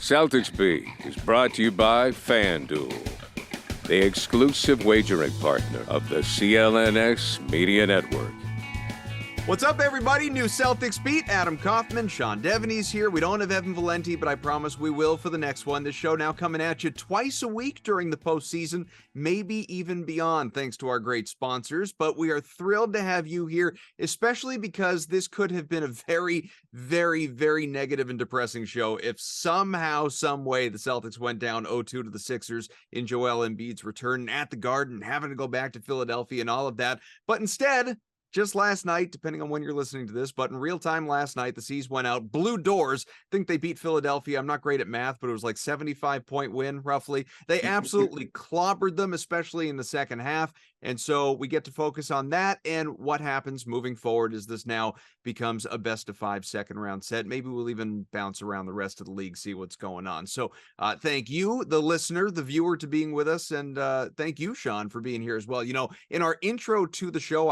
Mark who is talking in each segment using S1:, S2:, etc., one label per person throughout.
S1: Celtics Beat is brought to you by FanDuel, the exclusive wagering partner of the CLNS Media Network.
S2: What's up, everybody? New Celtics Beat. Adam Kaufman, Sean Deveney's here. We don't have Evan Valenti, but I promise we will for the next one. This show now coming at you twice a week during the postseason, maybe even beyond, thanks to our great sponsors. But we are thrilled to have you here, especially because this could have been a very, very, very negative and depressing show if somehow, some way, the Celtics went down 0-2 to the Sixers in Joel Embiid's return at the Garden, having to go back to Philadelphia and all of that. But instead, just last night, depending on when you're listening to this, but in real time last night, the C's went out, blew doors. Think they beat Philadelphia. I'm not great at math, but it was like 75-point win, roughly. They absolutely clobbered them, especially in the second half. And so we get to focus on that and what happens moving forward as this now becomes a best-of-5 second-round set. Maybe we'll even bounce around the rest of the league, see what's going on. So thank you, the listener, the viewer, to being with us. And thank you, Sean, for being here as well. You know, in our intro to the show,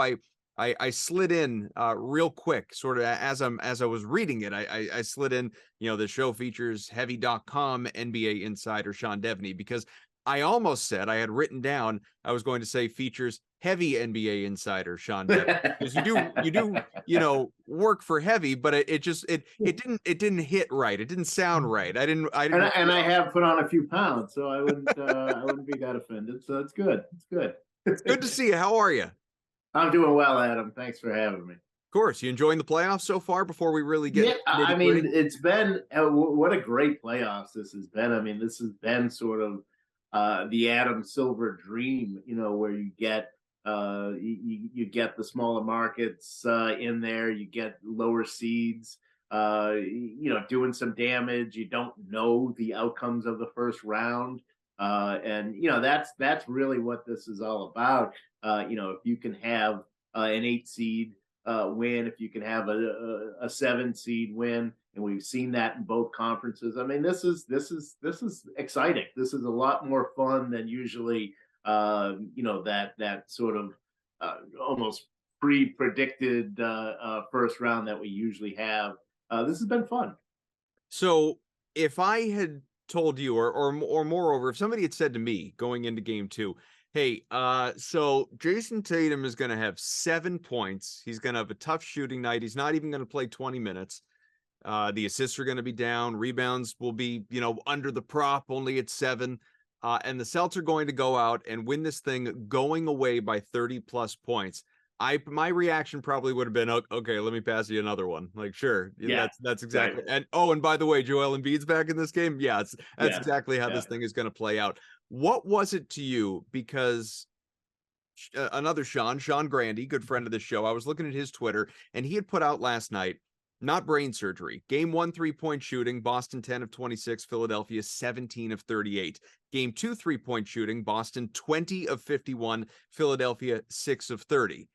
S2: I slid in real quick, sort of as I was reading it. I slid in, you know, the show features heavy.com NBA insider Sean Deveney, because I almost said, I had written down, I was going to say features heavy NBA insider Sean Deveney, because you do, you know, work for heavy, but it didn't hit right. It didn't sound right. I didn't.
S3: And I have put on a few pounds, so I wouldn't be that offended. So it's good. It's good.
S2: It's good to see you. How are you?
S3: I'm doing well, Adam. Thanks for having me.
S2: Of course. You enjoying the playoffs so far before we really get...
S3: Yeah, I mean, it's been... what a great playoffs this has been. I mean, this has been sort of the Adam Silver dream, you know, where you get you get the smaller markets in there, you get lower seeds, you know, doing some damage. You don't know the outcomes of the first round. And, you know, that's really what this is all about. You know, if you can have an 8 seed win, if you can have a 7 seed win, and we've seen that in both conferences. I mean, this is exciting. This is a lot more fun than usually, you know, that sort of almost pre-predicted first round that we usually have. This has been fun.
S2: So if I had told you, or moreover, if somebody had said to me going into game 2, hey, so Jason Tatum is going to have 7 points. He's going to have a tough shooting night. He's not even going to play 20 minutes. The assists are going to be down. Rebounds will be, you know, under the prop, only at 7. And the Celtics are going to go out and win this thing going away by 30 plus points. My reaction probably would have been, okay, let me pass you another one. Like, sure. Yeah, that's exactly. Right. And by the way, Joel Embiid's back in this game. Yeah, that's exactly how this thing is going to play out. What was it to you? Because another Sean Grandy, good friend of the show, I was looking at his Twitter, and he had put out last night, not brain surgery. Game 1, 3-point shooting, Boston 10 of 26, Philadelphia 17 of 38. Game 2, 3-point shooting, Boston 20 of 51, Philadelphia 6 of 30.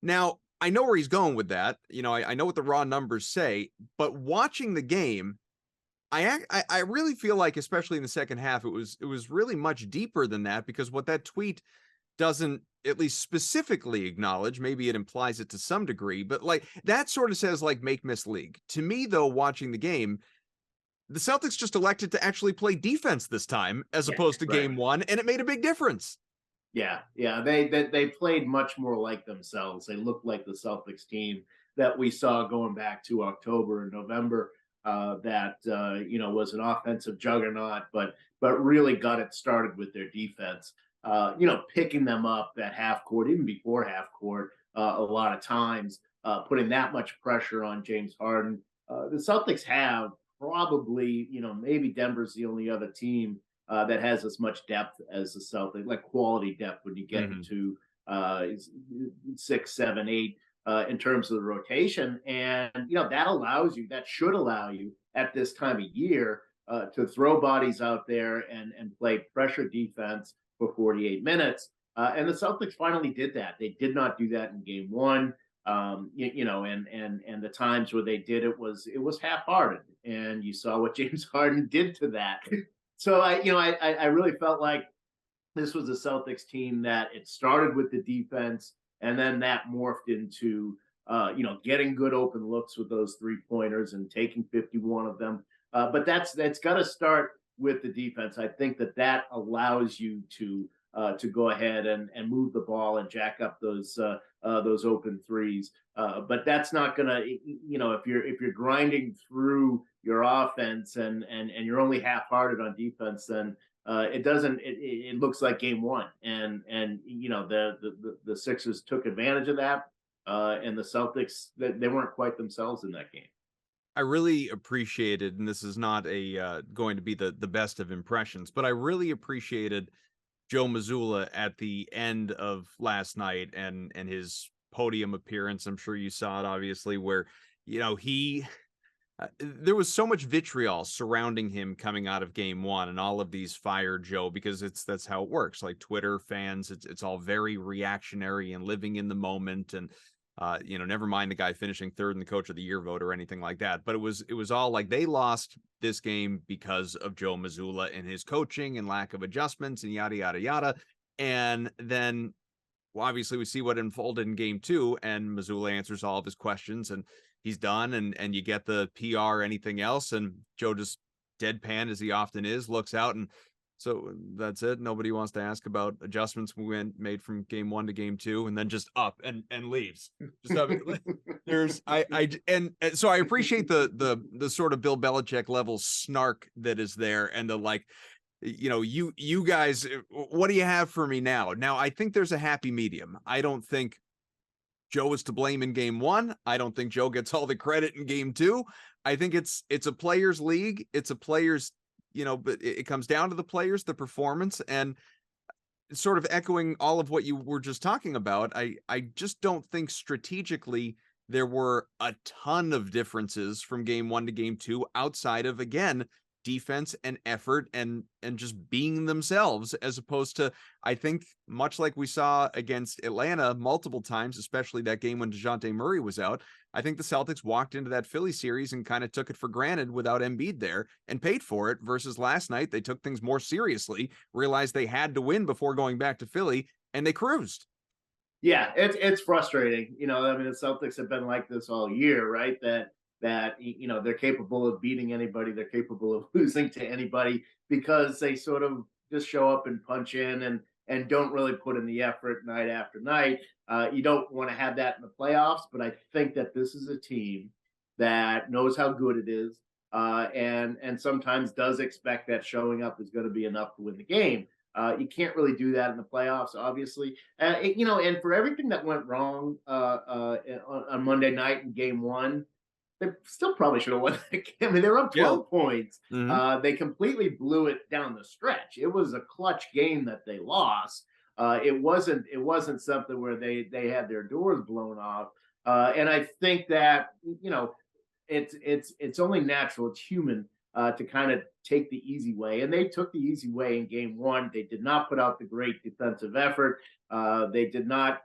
S2: Now, I know where he's going with that. You know, I know what the raw numbers say, but watching the game, I really feel like, especially in the second half, it was really much deeper than that, because what that tweet doesn't at least specifically acknowledge, maybe it implies it to some degree, but like that sort of says like make miss league. To me, though, watching the game, the Celtics just elected to actually play defense this time as opposed to game 1, and it made a big difference.
S3: Yeah, they played much more like themselves. They looked like the Celtics team that we saw going back to October and November. That you know, was an offensive juggernaut, but really got it started with their defense. You know, picking them up at half court, even before half court, a lot of times, putting that much pressure on James Harden. The Celtics have probably, you know, maybe Denver's the only other team that has as much depth as the Celtics, like quality depth when you get into 6, 7, 8 in terms of the rotation. And, you know, that should allow you at this time of year to throw bodies out there and play pressure defense for 48 minutes. And the Celtics finally did that. They did not do that in game 1. You know, and the times where they did it was half-hearted, and you saw what James Harden did to that. So I really felt like this was a Celtics team that it started with the defense, and then that morphed into you know, getting good open looks with those 3-pointers and taking 51 of them. But that's got to start with the defense. I think that allows you to go ahead and move the ball and jack up those open threes. But that's not gonna, if you're grinding through your offense and you're only half-hearted on defense, then it doesn't. It looks like game one, and the Sixers took advantage of that, and the Celtics they weren't quite themselves in that game.
S2: I really appreciated, and this is not a going to be the best of impressions, but I really appreciated Joe Mazzulla at the end of last night and his podium appearance. I'm sure you saw it, obviously, where he there was so much vitriol surrounding him coming out of game one and all of these fire Joe, because that's how it works. Like Twitter fans, it's all very reactionary and living in the moment. And never mind the guy finishing third in the coach of the year vote or anything like that. But it was all like they lost this game because of Joe Mazzulla and his coaching and lack of adjustments and yada, yada, yada. And then, well, obviously we see what unfolded in game two, and Mazzulla answers all of his questions and he's done. And you get the PR, anything else. And Joe just deadpan, as he often is, looks out, and so that's it. Nobody wants to ask about adjustments we made from game one to game two, and then just up and leaves. Just up. And so I appreciate the sort of Bill Belichick level snark that is there, and the like, you guys, what do you have for me now? Now I think there's a happy medium. I don't think Joe is to blame in game one. I don't think Joe gets all the credit in game two. I think it's a players' league. It's a players', but it comes down to the players, the performance, and sort of echoing all of what you were just talking about. I just don't think strategically there were a ton of differences from game one to game two, outside of, again, defense and effort and just being themselves, as opposed to, I think, much like we saw against Atlanta multiple times, especially that game when DeJounte Murray was out. I think the Celtics walked into that Philly series and kind of took it for granted without Embiid there and paid for it, versus last night they took things more seriously, realized they had to win before going back to Philly, and they cruised.
S3: Yeah, it's frustrating. The Celtics have been like this all year, right? That they're capable of beating anybody, they're capable of losing to anybody, because they sort of just show up and punch in and don't really put in the effort night after night. You don't want to have that in the playoffs, but I think that this is a team that knows how good it is, and sometimes does expect that showing up is going to be enough to win the game. You can't really do that in the playoffs, obviously. And for everything that went wrong on Monday night in game one, they still probably should have won the game. They were up 12 points.
S2: Mm-hmm.
S3: They completely blew it down the stretch. It was a clutch game that they lost. It wasn't something where they had their doors blown off. And I think that it's only natural, it's human, to kind of take the easy way. And they took the easy way in game one. They did not put out the great defensive effort. They did not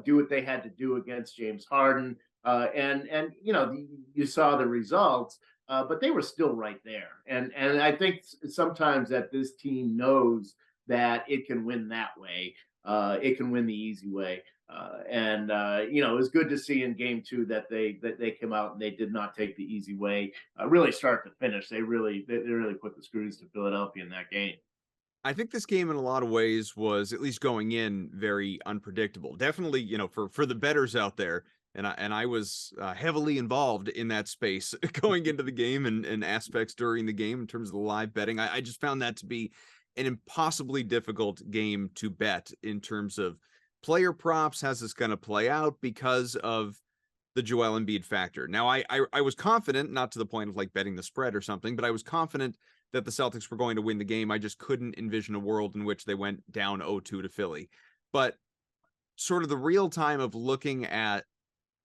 S3: do what they had to do against James Harden. And you saw the results, but they were still right there. And I think sometimes that this team knows that it can win that way. It can win the easy way. It was good to see in game two that they came out and they did not take the easy way, really start to finish. They really put the screws to Philadelphia in that game.
S2: I think this game in a lot of ways was, at least going in, very unpredictable. Definitely, for the bettors out there, and I was heavily involved in that space going into the game and aspects during the game in terms of the live betting. I just found that to be an impossibly difficult game to bet in terms of player props. How's this going to play out because of the Joel Embiid factor? Now, I was confident, not to the point of like betting the spread or something, but I was confident that the Celtics were going to win the game. I just couldn't envision a world in which they went down 0-2 to Philly. But sort of the real time of looking at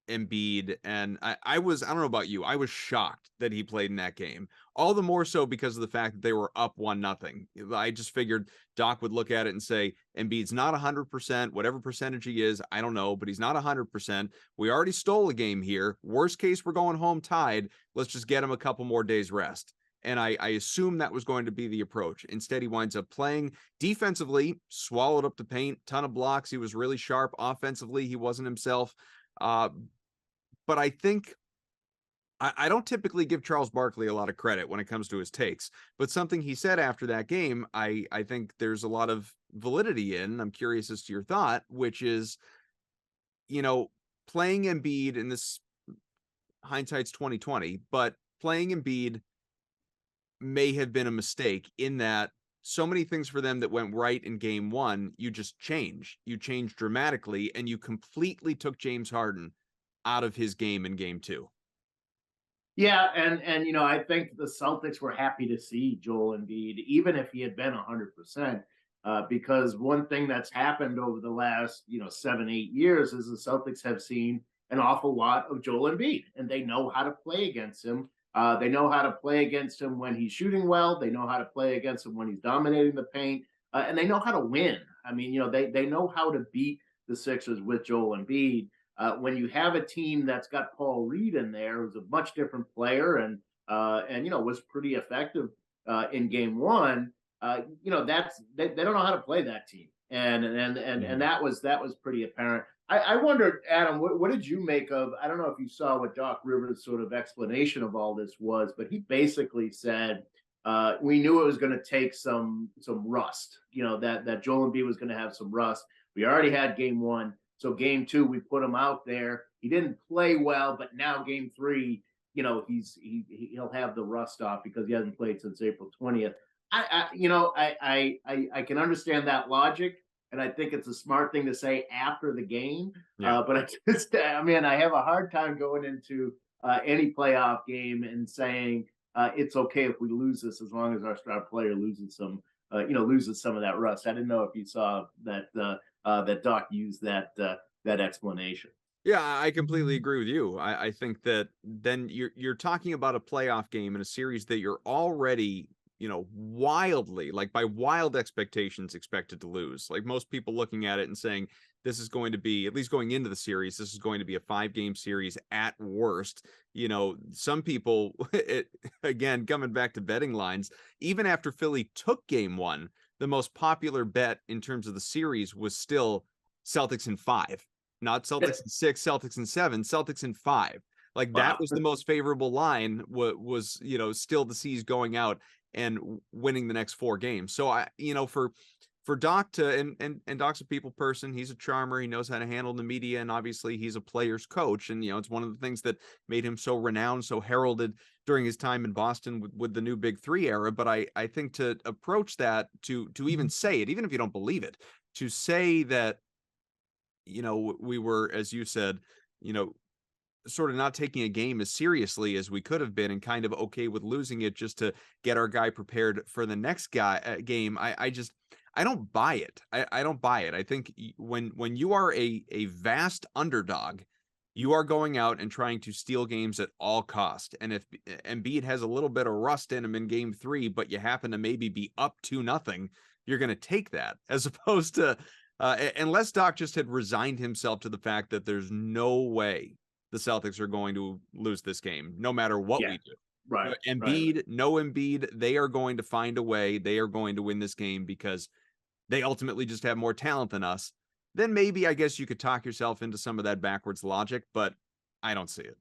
S2: Embiid, and I don't know about you, I was shocked that he played in that game. All the more so because of the fact that they were up 1-0. I just figured Doc would look at it and say, Embiid's not 100%, whatever percentage he is, I don't know, but he's not 100%. We already stole a game here. Worst case, we're going home tied. Let's just get him a couple more days rest. And I assumed that was going to be the approach. Instead, he winds up playing defensively, swallowed up the paint, ton of blocks. He was really sharp. Offensively, he wasn't himself. But I think I don't typically give Charles Barkley a lot of credit when it comes to his takes, but something he said after that game, I think there's a lot of validity in. I'm curious as to your thought, which is, you know, playing Embiid in this, hindsight's 2020, but playing Embiid may have been a mistake in that so many things for them that went right in game one, you just change. You change dramatically, and you completely took James Harden out of his game in game two.
S3: Yeah, and I think the Celtics were happy to see Joel Embiid, even if he had been 100%, because one thing that's happened over the last 7-8 years is the Celtics have seen an awful lot of Joel Embiid, and they know how to play against him. They know how to play against him when he's shooting well. They know how to play against him when he's dominating the paint, and they know how to win. I mean, they know how to beat the Sixers with Joel Embiid. When you have a team that's got Paul Reed in there, who's a much different player and was pretty effective in game one, that's they don't know how to play that team, and that was pretty apparent. I wondered, Adam, what did you make of? I don't know if you saw what Doc Rivers' sort of explanation of all this was, but he basically said we knew it was going to take some rust. That Joel Embiid was going to have some rust. We already had game one. So game two, we put him out there. He didn't play well, but now game three, he'll have the rust off because he hasn't played since April 20th. I can understand that logic, and I think it's a smart thing to say after the game.
S2: Yeah.
S3: But I have a hard time going into any playoff game and saying it's okay if we lose this as long as our star player loses some of that rust. I didn't know if you saw that that Doc used that explanation.
S2: Yeah, I completely agree with you. I think that then you're talking about a playoff game in a series that you're already, wildly, like by wild expectations, expected to lose. Like most people looking at it and saying this is going to be, at least going into the series, this is going to be a 5-game series at worst. Some people, again, coming back to betting lines, even after Philly took game one, the most popular bet in terms of the series was still Celtics in 5, not Celtics in 6, Celtics in 7, Celtics in 5. Like that was the most favorable line, was still the C's going out and winning the next 4 games. So for Doc to, and Doc's a people person, he's a charmer, he knows how to handle the media, and obviously he's a player's coach, and it's one of the things that made him so renowned, so heralded during his time in Boston with the new Big Three era. But I think to approach that, to even say it, even if you don't believe it, to say that we were, as you said, sort of not taking a game as seriously as we could have been, and kind of okay with losing it just to get our guy prepared for the next game. I don't buy it. I don't buy it. I think when you are a vast underdog, you are going out and trying to steal games at all cost. And if Embiid has a little bit of rust in him in game 3, but you happen to maybe be up 2-0, you're going to take that, as opposed to unless Doc just had resigned himself to the fact that there's no way the Celtics are going to lose this game, no matter what we do.
S3: Right.
S2: Embiid,
S3: right.
S2: no Embiid, they are going to find a way. They are going to win this game because they ultimately just have more talent than us. Then maybe, I guess, you could talk yourself into some of that backwards logic, but I don't see it.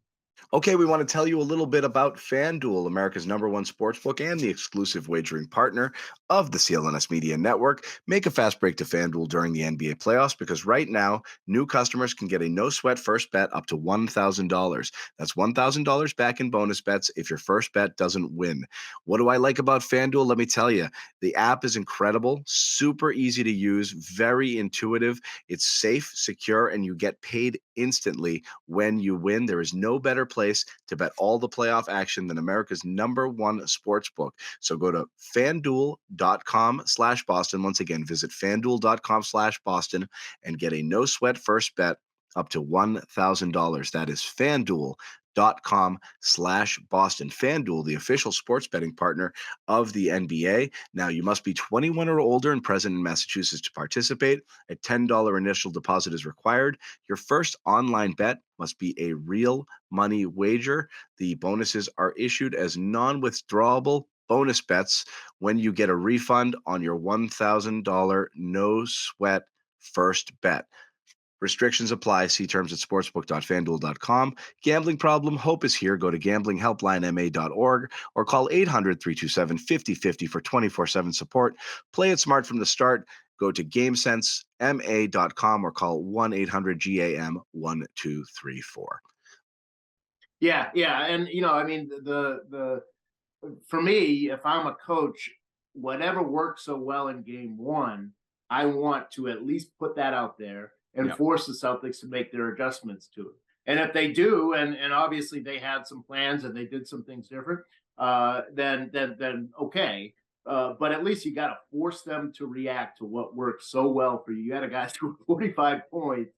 S4: Okay, we want to tell you a little bit about FanDuel, America's #1 sportsbook and the exclusive wagering partner of the CLNS Media Network. Make a fast break to FanDuel during the NBA playoffs, because right now, new customers can get a no-sweat first bet up to $1,000. That's $1,000 back in bonus bets if your first bet doesn't win. What do I like about FanDuel? Let me tell you. The app is incredible, super easy to use, very intuitive. It's safe, secure, and you get paid instantly when you win. There is no better place to bet all the playoff action than America's #1 sports book. So go to fanduel.com/Boston. Once again, visit fanduel.com/Boston and get a no sweat first bet up to $1,000. That is fanduel.com/Boston. FanDuel, the official sports betting partner of the NBA. Now, you must be 21 or older and present in Massachusetts to participate. A $10 initial deposit is required. Your first online bet must be a real money wager. The bonuses are issued as non-withdrawable bonus bets when you get a refund on your $1,000 no sweat first bet. Restrictions apply. See terms at sportsbook.fanduel.com. Gambling problem? Hope is here. Go to gamblinghelplinema.org or call 800-327-5050 for 24/7 support. Play it smart from the start. Go to GameSenseMA.com or call 1-800-GAM-1234.
S3: Yeah, and I mean the for me, if I'm a coach, whatever worked so well in game one, I want to at least put that out there and
S2: Yeah.
S3: force the Celtics to make their adjustments to it. And if they do, and obviously they had some plans and they did some things different, then okay. But at least you got to force them to react to what worked so well for you. You had a guy score 45 points.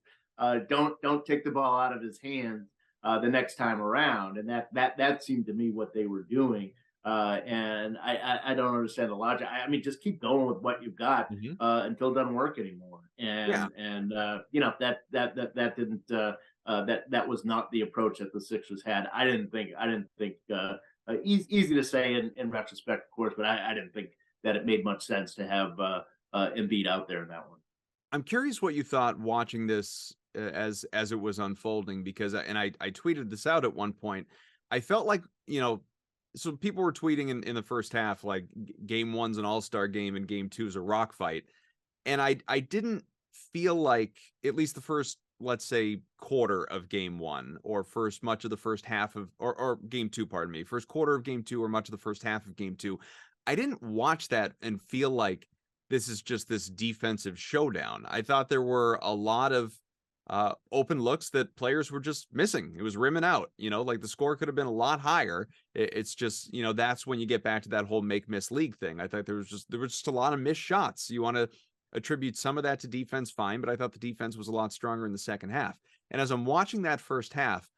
S3: Don't take the ball out of his hands the next time around, and that seemed to me what they were doing. And I don't understand the logic. I mean, just keep going with what you've got until it doesn't work anymore. And that didn't that was not the approach that the Sixers had. I didn't think easy to say in retrospect, of course, but I didn't think that it made much sense to have Embiid out there in that one.
S2: I'm curious what you thought watching this as it was unfolding, because I tweeted this out at one point. I felt like, so people were tweeting in the first half, like game one's an all-star game and game two's a rock fight. And I didn't feel like, at least the first, let's say, quarter of game one, or much of the first half of, or game two, pardon me, first quarter of game two, or much of the first half of game two, I didn't watch that and feel like this is just this defensive showdown. I thought there were a lot of open looks that players were just missing. It was rimming out, like the score could have been a lot higher. It's just, that's when you get back to that whole make-miss league thing. I thought there was just a lot of missed shots. You want to attribute some of that to defense, fine, but I thought the defense was a lot stronger in the second half. And as I'm watching that first half,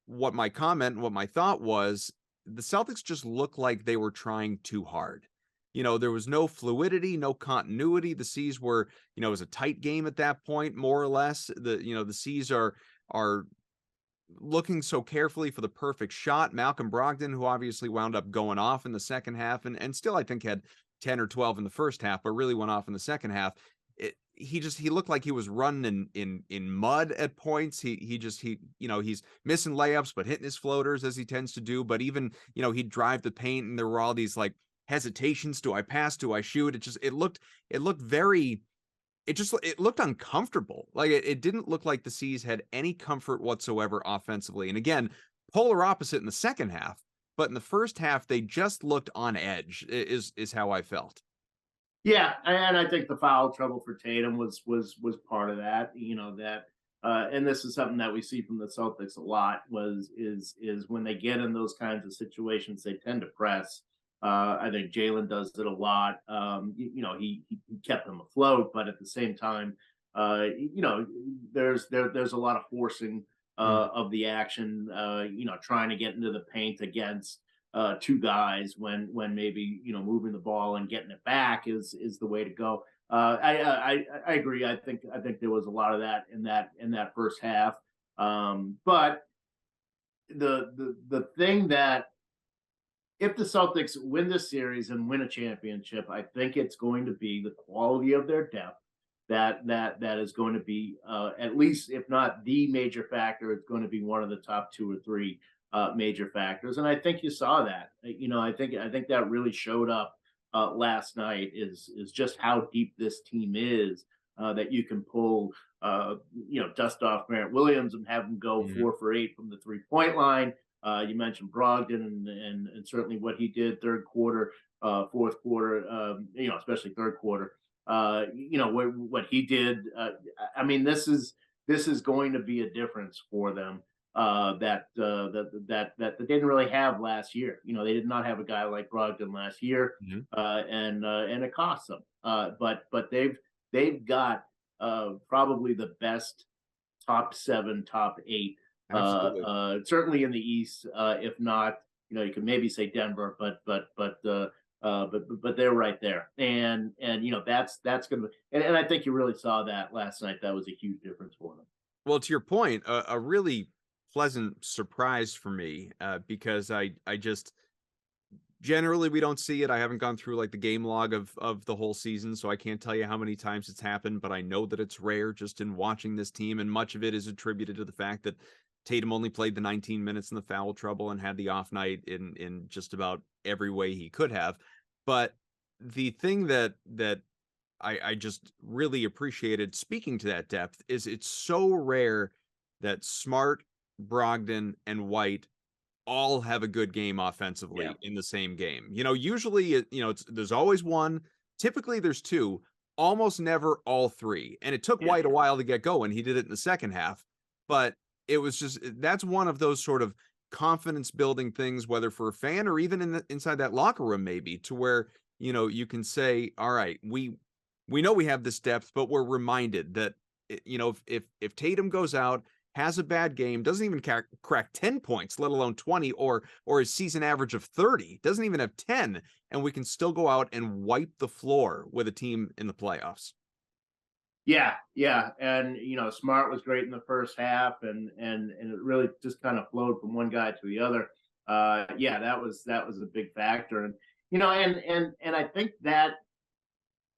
S2: what my comment and what my thought was, the Celtics just looked like they were trying too hard. There was no fluidity, no continuity. The C's were, it was a tight game at that point, more or less. The C's are looking so carefully for the perfect shot. Malcolm Brogdon, who obviously wound up going off in the second half and still I think had 10 or 12 in the first half, but really went off in the second half. He looked like he was running in mud at points. He's missing layups, but hitting his floaters as he tends to do. But even, he'd drive the paint and there were all these like hesitations. Do I pass? Do I shoot? It looked uncomfortable. Like it didn't look like the C's had any comfort whatsoever offensively. And again, polar opposite in the second half, but in the first half, they just looked on edge is how I felt.
S3: Yeah, and I think the foul trouble for Tatum was part of that. And this is something that we see from the Celtics a lot. Is when they get in those kinds of situations, they tend to press. I think Jalen does it a lot. He kept them afloat, but at the same time, there's a lot of forcing of the action. Trying to get into the paint against two guys when maybe moving the ball and getting it back is the way to go. I agree. I think there was a lot of that in that first half. But the thing that, if the Celtics win this series and win a championship, I think it's going to be the quality of their depth that is going to be at least, if not the major factor, it's going to be one of the top two or three major factors. And I think you saw that. I think that really showed up last night. Is just how deep this team is. That you can pull, dust off Grant Williams and have him go 4 for 8 from the 3-point line. You mentioned Brogdon and certainly what he did third quarter, fourth quarter, especially third quarter. What he did. I mean, this is going to be a difference for them that they didn't really have last year. They did not have a guy like Brogdon last year, and it cost them. But they've got probably the best top 7, top 8. Certainly in the East, if not, you could maybe say Denver, but they're right there, and that's gonna, and I think you really saw that last night. That was a huge difference for them.
S2: Well, to your point, a really pleasant surprise for me, because I just, Generally, we don't see it. I haven't gone through like the game log of the whole season, so I can't tell you how many times it's happened, but I know that it's rare just in watching this team, and much of it is attributed to the fact that Tatum only played the 19 minutes in the foul trouble and had the off night in just about every way he could have. But the thing that I just really appreciated, speaking to that depth, is it's so rare that Smart, Brogdon, and White all have a good game offensively in the same game. Usually, there's always one. Typically, there's two. Almost never all three. And it took White a while to get going. He did it in the second half, but it was just that's one of those sort of confidence building things, whether for a fan or even inside that locker room, maybe to where you can say, all right, we know we have this depth, but we're reminded that if Tatum goes out, has a bad game, doesn't even crack 10 points, let alone 20, or a season average of 30, doesn't even have 10, and we can still go out and wipe the floor with a team in the playoffs.
S3: Yeah. And Smart was great in the first half, and it really just kind of flowed from one guy to the other. That was a big factor. And and I think that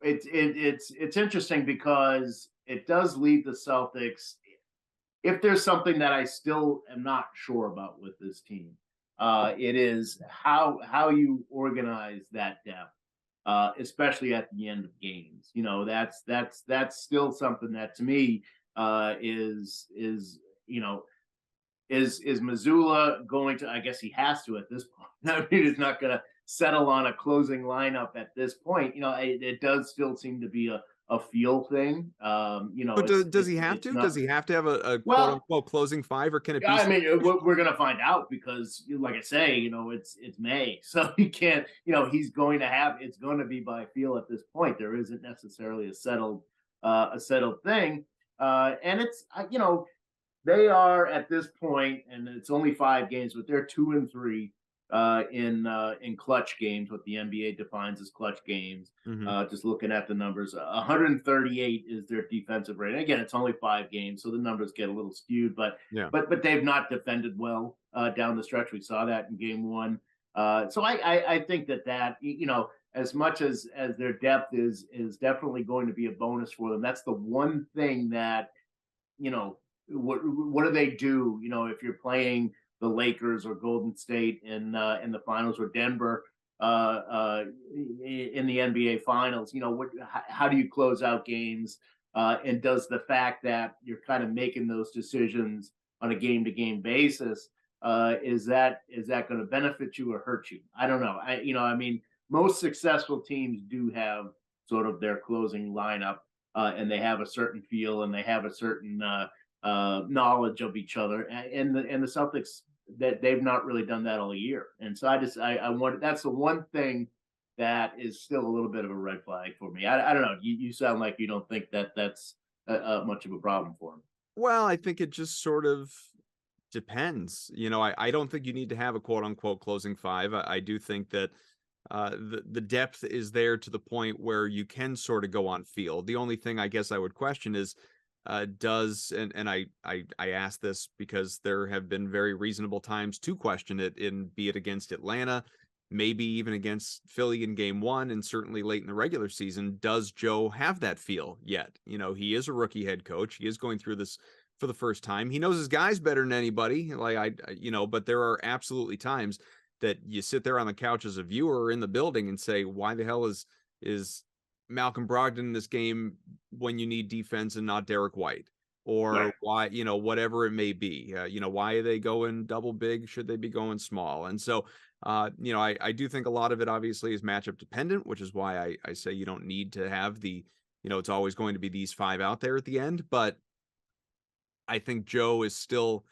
S3: it's interesting because it does lead the Celtics. If there's something that I still am not sure about with this team, it is how you organize that depth, especially at the end of games. That's still something that to me is Mazzulla going to? I guess he has to at this point. I mean, he's not going to settle on a closing lineup at this point. It does still seem to be a feel thing.
S2: But does he have to? Does he have to have a quote unquote closing five, or can it be?
S3: I mean, we're going to find out because, like I say, it's May, so he can't. He's going to have. It's going to be by feel at this point. There isn't necessarily a settled thing, and it's they are at this point, and it's only 5 games, but they're 2-3 in clutch games, what the NBA defines as clutch games. Just looking at the numbers, 138 is their defensive rating. Again, it's only 5 games, so the numbers get a little skewed, but they've not defended well down the stretch. We saw that in game 1. So I think that as much as their depth is definitely going to be a bonus for them, that's the one thing that what do they do? If you're playing the Lakers or Golden State in the finals, or Denver in the NBA finals, how do you close out games? And does the fact that you're kind of making those decisions on a game-to-game basis, is that going to benefit you or hurt you? I don't know. I mean, most successful teams do have sort of their closing lineup, and they have a certain feel, and they have a certain knowledge of each other, and the Celtics, that they've not really done that all year. And so I want, that's the one thing that is still a little bit of a red flag for me. I don't know. You sound like you don't think that's much of a problem for them.
S2: Well, I think it just sort of depends. I don't think you need to have a quote unquote closing five. I do think that the depth is there to the point where you can sort of go on field. The only thing I guess I would question is, I ask this because there have been very reasonable times to question it, be it against Atlanta, maybe even against Philly in game 1, and certainly late in the regular season. Does Joe have that feel yet? He is a rookie head coach. He is going through this for the first time. He knows his guys better than anybody. But there are absolutely times that you sit there on the couch as a viewer or in the building and say, why the hell is Malcolm Brogdon in this game when you need defense and not Derek White? Or why, whatever it may be, why are they going double big? Should they be going small? And so, I do think a lot of it obviously is matchup dependent, which is why I say you don't need to have it's always going to be these 5 out there at the end. But I think Joe is still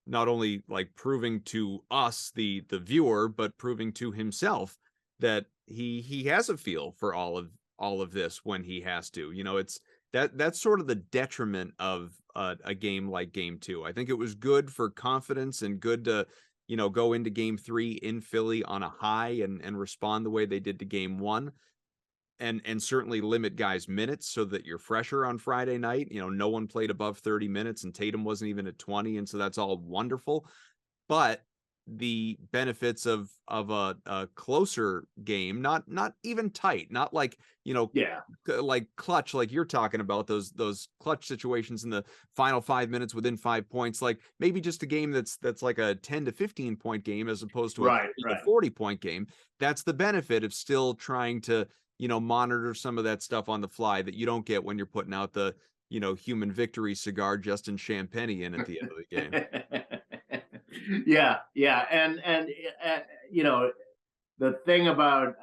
S2: not only like proving to us, the viewer, but proving to himself that he has a feel for all of this when he has to. It's that's sort of the detriment of a game like game 2. I think it was good for confidence and good to go into game 3 in Philly on a high and respond the way they did to game 1, and certainly limit guys' minutes so that you're fresher on Friday night. No one played above 30 minutes, and Tatum wasn't even at 20, and so that's all wonderful. But the benefits of a closer game, not even tight, not like,
S3: Yeah.
S2: like clutch, like you're talking about, those clutch situations in the final 5 minutes within 5 points, like maybe just a game that's like a 10 to 15 point game as opposed to a
S3: Right.
S2: 30 to 40 point game. That's the benefit of still trying to, monitor some of that stuff on the fly that you don't get when you're putting out the, human victory cigar Justin Champagne in at the end of the game.
S3: Yeah, yeah, and the thing about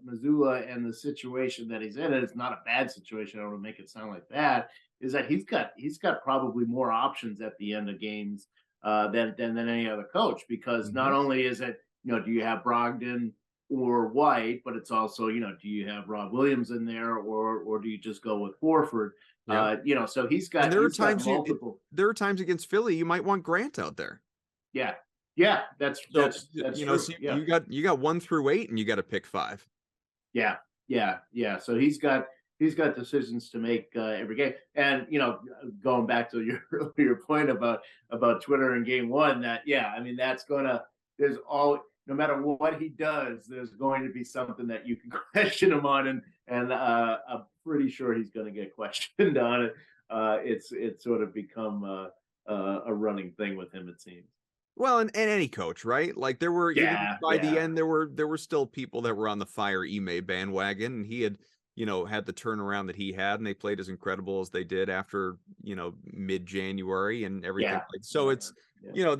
S3: Missoula and the situation that he's in, and it's not a bad situation. I don't want to make it sound like that. Is that he's got probably more options at the end of games than any other coach, because not only is it, do you have Brogdon or White, but it's also, do you have Rob Williams in there, or do you just go with Horford?
S2: Yeah.
S3: So he's
S2: And
S3: got
S2: there are
S3: he's got
S2: times
S3: multiple.
S2: there are times against Philly you might want Grant out there.
S3: Yeah, yeah, that's
S2: So,
S3: true.
S2: so
S3: Yeah.
S2: you got 1 through 8 and you got to pick 5.
S3: Yeah, yeah, yeah. So he's got decisions to make every game, and going back to your earlier point about Twitter in game one, that I mean that's gonna there's all no matter what he does, there's going to be something that you can question him on, and I'm pretty sure he's going to get questioned on it. It's sort of become a running thing with him, it seems.
S2: Well, and any coach, right? Like there were, even
S3: Yeah,
S2: by the
S3: yeah,
S2: end, there were still people that were on the fire Ime bandwagon, and he had, had the turnaround that he had, and they played as incredible as they did after, mid-January and everything.
S3: yeah,
S2: Like, so
S3: yeah,
S2: it's,
S3: yeah.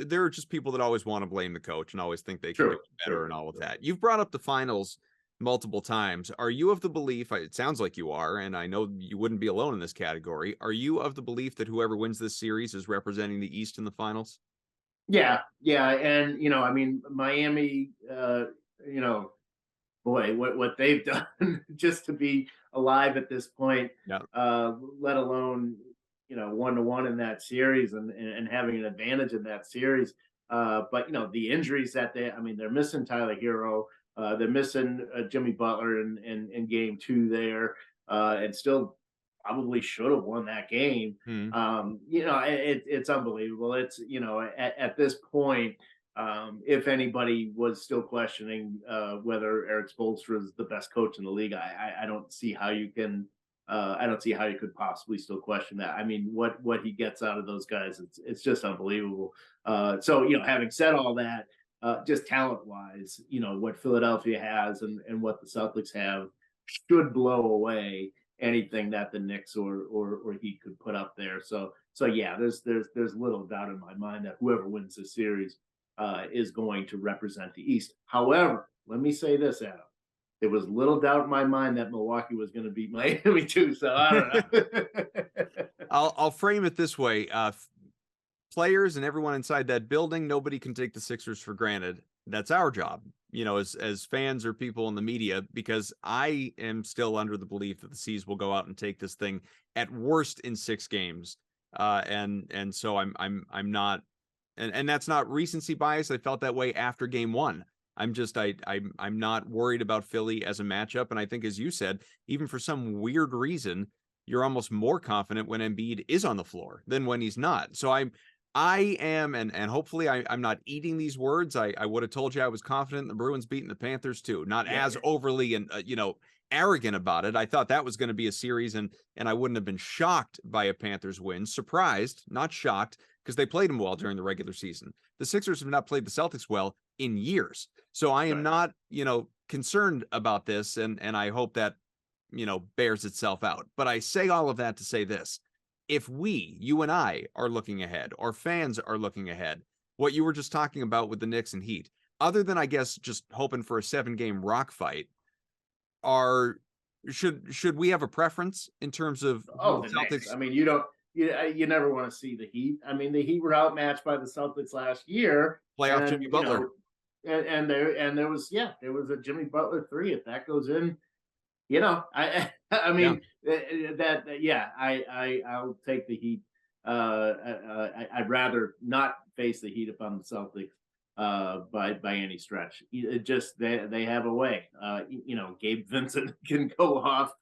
S2: there are just people that always want to blame the coach and always think they can do
S3: True,
S2: it better
S3: true,
S2: and all of
S3: true.
S2: that. You've brought up the finals multiple times. Are you of the belief, it sounds like you are, and I know you wouldn't be alone in this category. Are you of the belief that whoever wins this series is representing the East in the finals?
S3: Yeah, yeah, and I mean, Miami, you know, boy, what they've done just to be alive at this point,
S2: Yeah.
S3: let alone 1-1 in that series, and having an advantage in that series. But the injuries that I mean, they're missing Tyler Hero, they're missing Jimmy Butler in game two there, and still probably should have won that game.
S2: Hmm.
S3: It's unbelievable. It's at this point, if anybody was still questioning whether Eric Spoelstra is the best coach in the league, I don't see how you can. I don't see how you could possibly still question that. I mean, what he gets out of those guys, it's just unbelievable. So having said all that, just talent wise, what Philadelphia has and what the Celtics have should blow away anything that the Knicks or Heat could put up there. So yeah, there's little doubt in my mind that whoever wins this series is going to represent the East. However, let me say this, Adam. There was little doubt in my mind that Milwaukee was going to beat Miami too. So I don't know.
S2: I'll frame it this way: players and everyone inside that building, nobody can take the Sixers for granted. That's our job, as fans or people in the media, because I am still under the belief that the C's will go out and take this thing at worst in 6 games. And so I'm not, and that's not recency bias. I felt that way after game 1. I'm not worried about Philly as a matchup. And I think, as you said, even for some weird reason, you're almost more confident when Embiid is on the floor than when he's not. So I am, and hopefully I'm not eating these words. I would have told you I was confident in the Bruins beating the Panthers too, not as overly and arrogant about it. I thought that was going to be a series, and I wouldn't have been shocked by a Panthers win. Surprised, not shocked, because they played them well during the regular season. The Sixers have not played the Celtics well in years, so I am not concerned about this, and I hope that bears itself out. But I say all of that to say this: if you and I, are looking ahead, or fans are looking ahead, what you were just talking about with the Knicks and Heat, other than, I guess, just hoping for a 7-game rock fight, should we have a preference in terms of
S3: Oh,
S2: the
S3: the Knicks.
S2: Celtics
S3: I mean, you never want to see the Heat. I mean, the Heat were outmatched by the Celtics last year,
S2: playoff
S3: and
S2: Jimmy Butler?
S3: there was a Jimmy Butler 3. If that goes in, I
S2: Yeah.
S3: mean I'll take the Heat. I'd rather not face the Heat if I'm the Celtics by any stretch. It just they have a way. Gabe Vincent can go off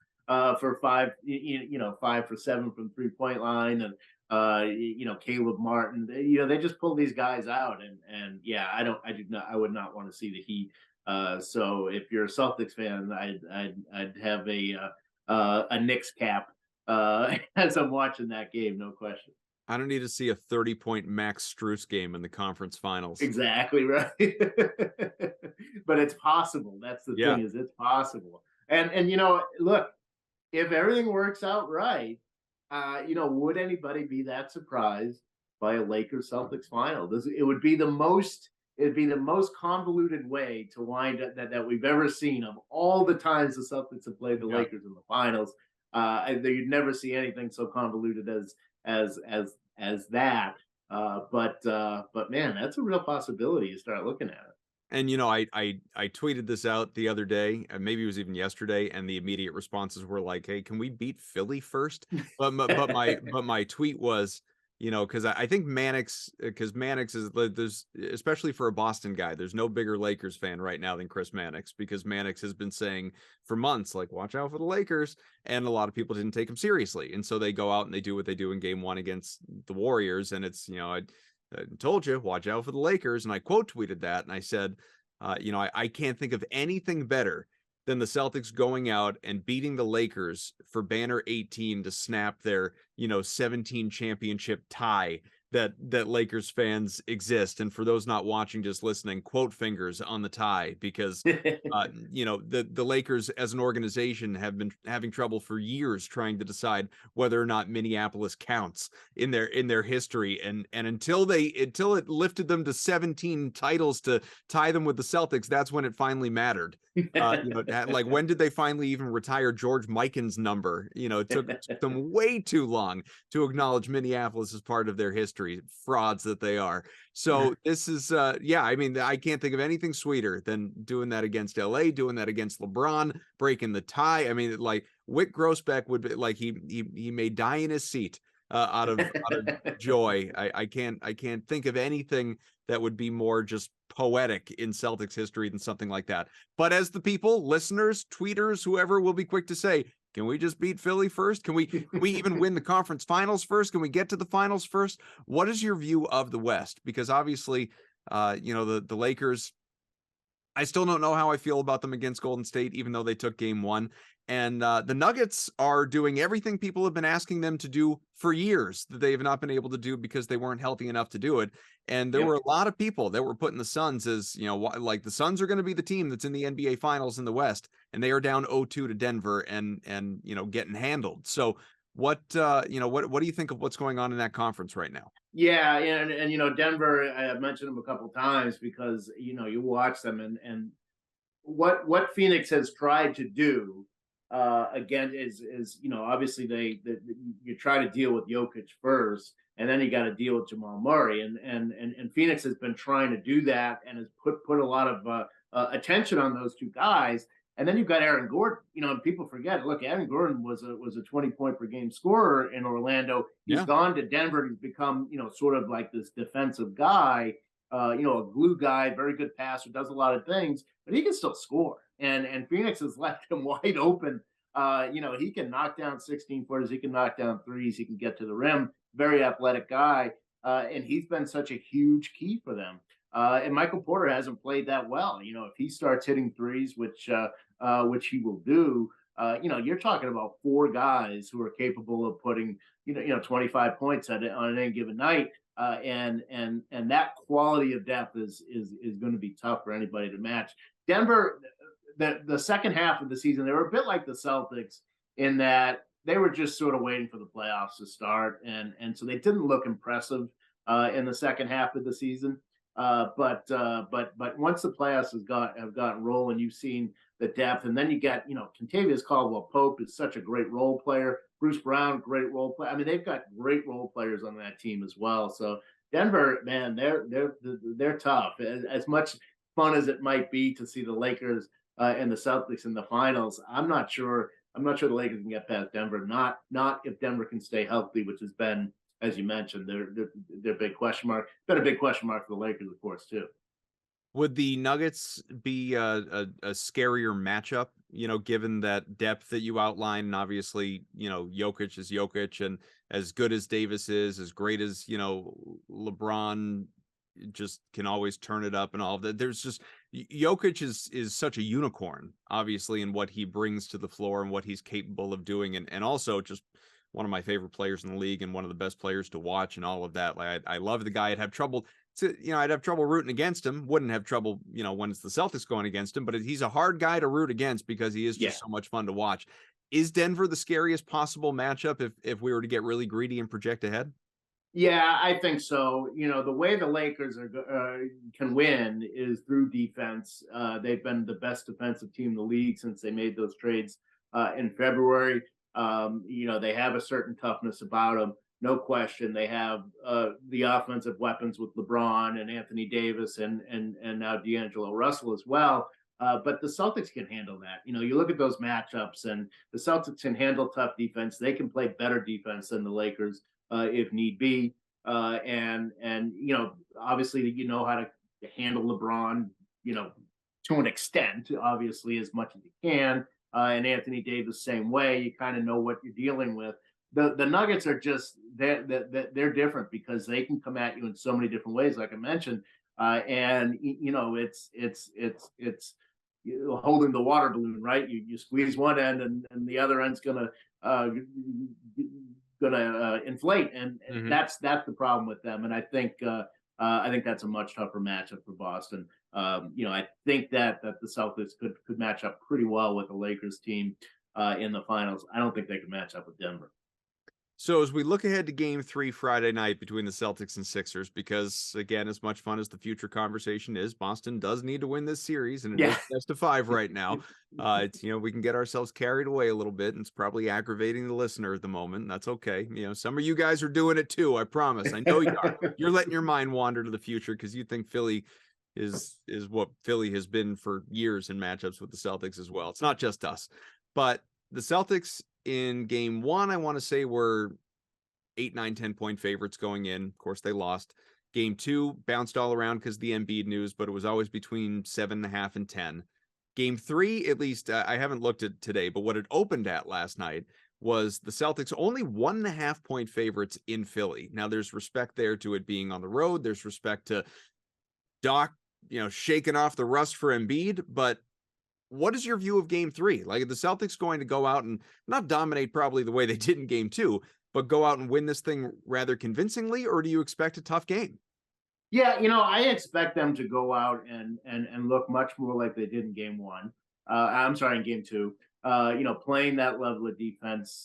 S3: for 5 for 7 from 3-point line, and Caleb Martin. They just pull these guys out, and yeah, I would not want to see the Heat. So if you're a Celtics fan, I'd have a Knicks cap as I'm watching that game, no question.
S2: I don't need to see a 30-point Max Strus game in the conference finals.
S3: Exactly right. But it's possible. That's the
S2: Yeah.
S3: thing, is it's possible. And look, if everything works out right, would anybody be that surprised by a Lakers Celtics final? It'd be the most convoluted way to wind up that we've ever seen of all the times the Celtics have played the Lakers in the finals. You'd never see anything so convoluted as that. But man, that's a real possibility. You start looking at it.
S2: And I tweeted this out the other day, and maybe it was even yesterday, and the immediate responses were like, "Hey, can we beat Philly first?" But my tweet was, because I think Mannix is, there's, especially for a Boston guy, there's no bigger Lakers fan right now than Chris Mannix, because Mannix has been saying for months, like, watch out for the Lakers, and a lot of people didn't take him seriously, and so they go out and they do what they do in Game 1 against the Warriors, and it's I told you, watch out for the Lakers. And I quote tweeted that. And I said, I can't think of anything better than the Celtics going out and beating the Lakers for banner 18 to snap their, 17 championship tie that Lakers fans exist. And for those not watching, just listening, quote fingers on the tie, because the Lakers as an organization have been having trouble for years trying to decide whether or not Minneapolis counts in their history, and until it lifted them to 17 titles to tie them with the Celtics, that's when it finally mattered. Like, when did they finally even retire George Mikan's number? It took them way too long to acknowledge Minneapolis as part of their history. Frauds that they are. So this is I can't think of anything sweeter than doing that against LA, doing that against LeBron, breaking the tie. I mean, like, Wick Grossbeck would be like, he may die in his seat out of joy. I can't think of anything that would be more just poetic in Celtics history than something like that. But as the people, listeners, tweeters, whoever, will be quick to say, can we just beat Philly first? Can we even win the conference finals first? Can we get to the finals first? What is your view of the West? Because obviously, the Lakers, I still don't know how I feel about them against Golden State, even though they took Game 1. And the Nuggets are doing everything people have been asking them to do for years that they have not been able to do because they weren't healthy enough to do it. And there were a lot of people that were putting the Suns as, like, the Suns are going to be the team that's in the NBA Finals in the West, and they are down 0-2 to Denver and getting handled. So what do you think of what's going on in that conference right now?
S3: Yeah, and Denver, I've mentioned them a couple of times because you watch them, and what Phoenix has tried to do again is obviously you try to deal with Jokic first, and then you got to deal with Jamal Murray, and Phoenix has been trying to do that and has put a lot of attention on those two guys. And then you've got Aaron Gordon, and people forget, look, Aaron Gordon was a 20-point per game scorer in Orlando. He's gone to Denver. He's become, sort of like this defensive guy, a glue guy, very good passer, does a lot of things, but he can still score. And Phoenix has left him wide open. He can knock down 16-footers. He can knock down threes. He can get to the rim. Very athletic guy. And he's been such a huge key for them. And Michael Porter hasn't played that well. If he starts hitting threes, which he will do, you're talking about four guys who are capable of putting, 25 points on any given night. And that quality of depth is going to be tough for anybody to match. Denver, the second half of the season, they were a bit like the Celtics in that they were just sort of waiting for the playoffs to start. And so they didn't look impressive in the second half of the season. But once the playoffs have gotten rolling, you've seen the depth, and then you got Kentavious Caldwell-Pope is such a great role player. Bruce Brown, great role player. I mean, they've got great role players on that team as well. So Denver, man, they're tough. As much fun as it might be to see the Lakers and the Celtics in the finals, I'm not sure the Lakers can get past Denver. Not if Denver can stay healthy, which has been, as you mentioned, they're big question mark. Been a big question mark for the Lakers, of course, too.
S2: Would the Nuggets be a scarier matchup given that depth that you outlined, and obviously, Jokic is Jokic, and as good as Davis is, as great as, LeBron just can always turn it up and all of that. There's just Jokic is such a unicorn, obviously, in what he brings to the floor and what he's capable of doing, and also just one of my favorite players in the league and one of the best players to watch and all of that. Like I love the guy. I'd have trouble rooting against him. Wouldn't have trouble, when it's the Celtics going against him, but he's a hard guy to root against because he is just so much fun to watch. Is Denver the scariest possible matchup if we were to get really greedy and project ahead?
S3: Yeah, I think so. The way the Lakers can win is through defense. They've been the best defensive team in the league since they made those trades in February. They have a certain toughness about them, no question. They have the offensive weapons with LeBron and Anthony Davis and now D'Angelo Russell as well. But the Celtics can handle that. You look at those matchups, and the Celtics can handle tough defense. They can play better defense than the Lakers if need be. And obviously, how to handle LeBron, to an extent, obviously, as much as you can. And Anthony Davis, same way. You kind of know what you're dealing with. The Nuggets are just they're different because they can come at you in so many different ways, like I mentioned. And it's holding the water balloon, right? You squeeze one end, and the other end's gonna inflate, and that's the problem with them. And I think that's a much tougher matchup for Boston. I think that the Celtics could match up pretty well with the Lakers team in the finals. I don't think they can match up with Denver.
S2: So as we look ahead to Game 3 Friday night between the Celtics and Sixers, because again, as much fun as the future conversation is, Boston does need to win this series, and it is best of 5 right now. It's we can get ourselves carried away a little bit, and it's probably aggravating the listener at the moment. That's okay. Some of you guys are doing it too. I promise. I know you are. You're letting your mind wander to the future because you think Philly is what Philly has been for years in matchups with the Celtics as well. It's not just us, but the Celtics in Game 1, I want to say, were 8, 9, 10-point favorites going in. Of course, they lost. Game 2 bounced all around because of the Embiid news, but it was always between 7.5 and 10. Game 3, at least, I haven't looked at today, but what it opened at last night was the Celtics only 1.5-point favorites in Philly. Now, there's respect there to it being on the road. There's respect to Doc, shaking off the rust for Embiid, but what is your view of Game 3? Like, are the Celtics going to go out and not dominate probably the way they did in Game 2, but go out and win this thing rather convincingly, or do you expect a tough game?
S3: Yeah, I expect them to go out and look much more like they did in Game 1. I'm sorry, in Game 2. Playing that level of defense,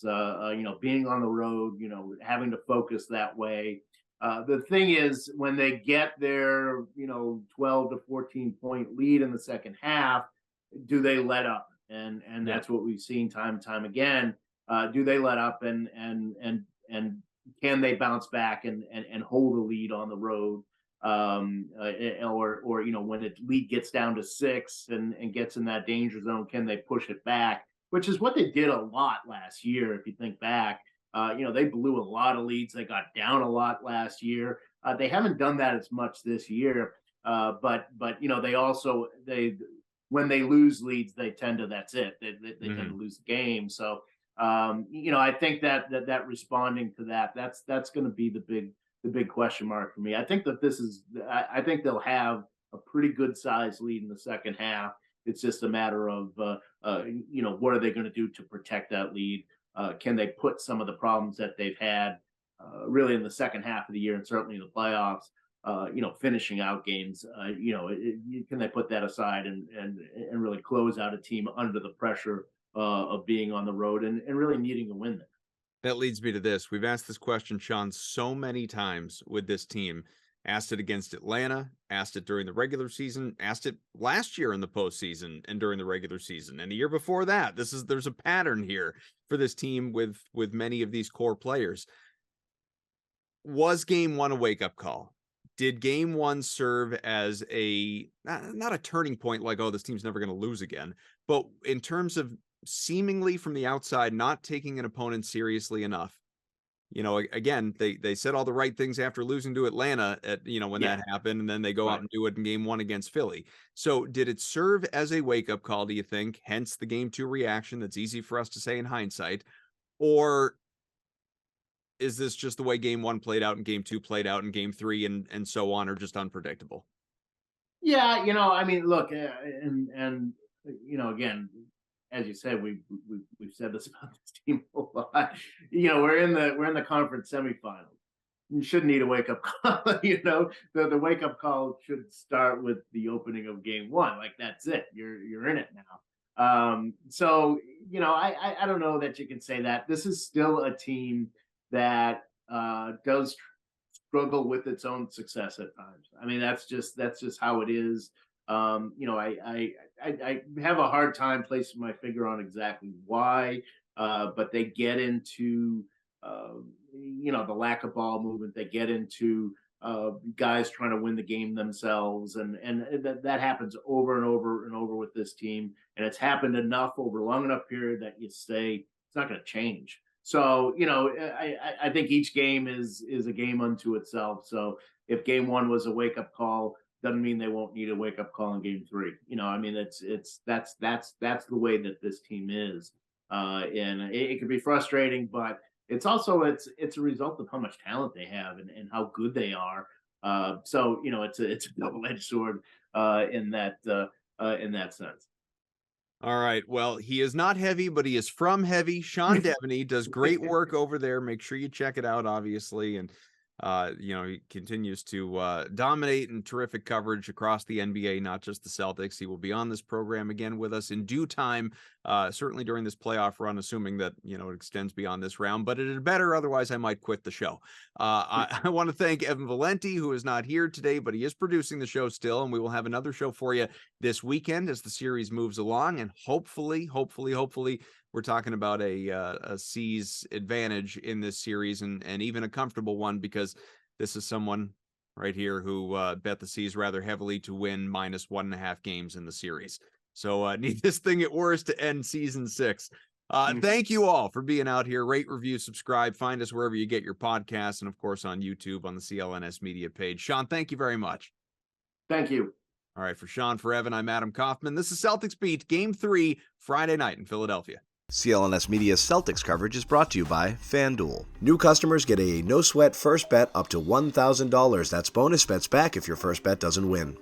S3: being on the road, having to focus that way. The thing is, when they get their, 12 to 14-point lead in the second half, do they let up? And that's what we've seen time and time again. Do they let up, and can they bounce back and hold a lead on the road? Or when the lead gets down to 6 and gets in that danger zone, can they push it back? Which is what they did a lot last year. If you think back, they blew a lot of leads. They got down a lot last year. They haven't done that as much this year. But they also when they lose leads, they tend to that's it. They tend to lose the game. So I think that responding to that's going to be the big question mark for me. I think I think they'll have a pretty good sized lead in the second half. It's just a matter of what are they going to do to protect that lead? Can they put some of the problems that they've had really in the second half of the year and certainly in the playoffs? Finishing out games, can they put that aside and really close out a team under the pressure of being on the road and really needing to win there?
S2: That leads me to this. We've asked this question, Sean, so many times with this team. Asked it against Atlanta, asked it during the regular season, asked it last year in the postseason and during the regular season, and the year before that. There's a pattern here for this team with many of these core players. Was Game 1 a wake-up call? Did Game 1 serve as not a turning point like, oh, this team's never going to lose again, but in terms of seemingly from the outside not taking an opponent seriously enough, again, they said all the right things after losing to Atlanta when
S3: Yeah.
S2: that happened, and then they go out
S3: Right.
S2: and do it in game 1 against Philly. So did it serve as a wake-up call, do you think? Hence the game 2 reaction that's easy for us to say in hindsight. Or is this just the way game 1 played out and game 2 played out and game 3 and so on are just unpredictable?
S3: Yeah, I mean, look, and again, as you said, we've said this about this team a lot. We're in the conference semifinals. You shouldn't need a wake up call. The wake up call should start with the opening of game 1. Like, that's it. You're in it now. So I don't know that you can say that. This is still a team that does struggle with its own success at times. I mean, that's just how it is. I have a hard time placing my finger on exactly why, but they get into the lack of ball movement. They get into guys trying to win the game themselves, and that happens over and over and over with this team. And it's happened enough over a long enough period that you say it's not going to change. So I think each game is a game unto itself. So if game 1 was a wake up call, doesn't mean they won't need a wake up call in game 3. I mean, that's the way that this team is, and it can be frustrating, but it's also it's a result of how much talent they have and how good they are. So it's a double-edged sword in that sense.
S2: All right. Well, he is not heavy, but he is from heavy. Sean Deveney does great work over there. Make sure you check it out, obviously. And, he continues to dominate and terrific coverage across the NBA, not just the Celtics. He will be on this program again with us in due time, certainly during this playoff run, assuming that, it extends beyond this round. But it had better. Otherwise, I might quit the show. I want to thank Evan Valenti, who is not here today, but he is producing the show still. And we will have another show for you this weekend as the series moves along. And hopefully, we're talking about a C's advantage in this series and even a comfortable one, because this is someone right here who bet the C's rather heavily to win -1.5 games in the series. So need this thing at worst to end season 6. Thank you all for being out here. Rate, review, subscribe. Find us wherever you get your podcasts, and of course on YouTube on the CLNS media page. Sean, thank you very much.
S3: Thank you.
S2: All right, for Sean, for Evan, I'm Adam Kaufman. This is Celtics Beat, Game 3, Friday night in Philadelphia.
S4: CLNS Media's Celtics coverage is brought to you by FanDuel. New customers get a no-sweat first bet up to $1,000. That's bonus bets back if your first bet doesn't win.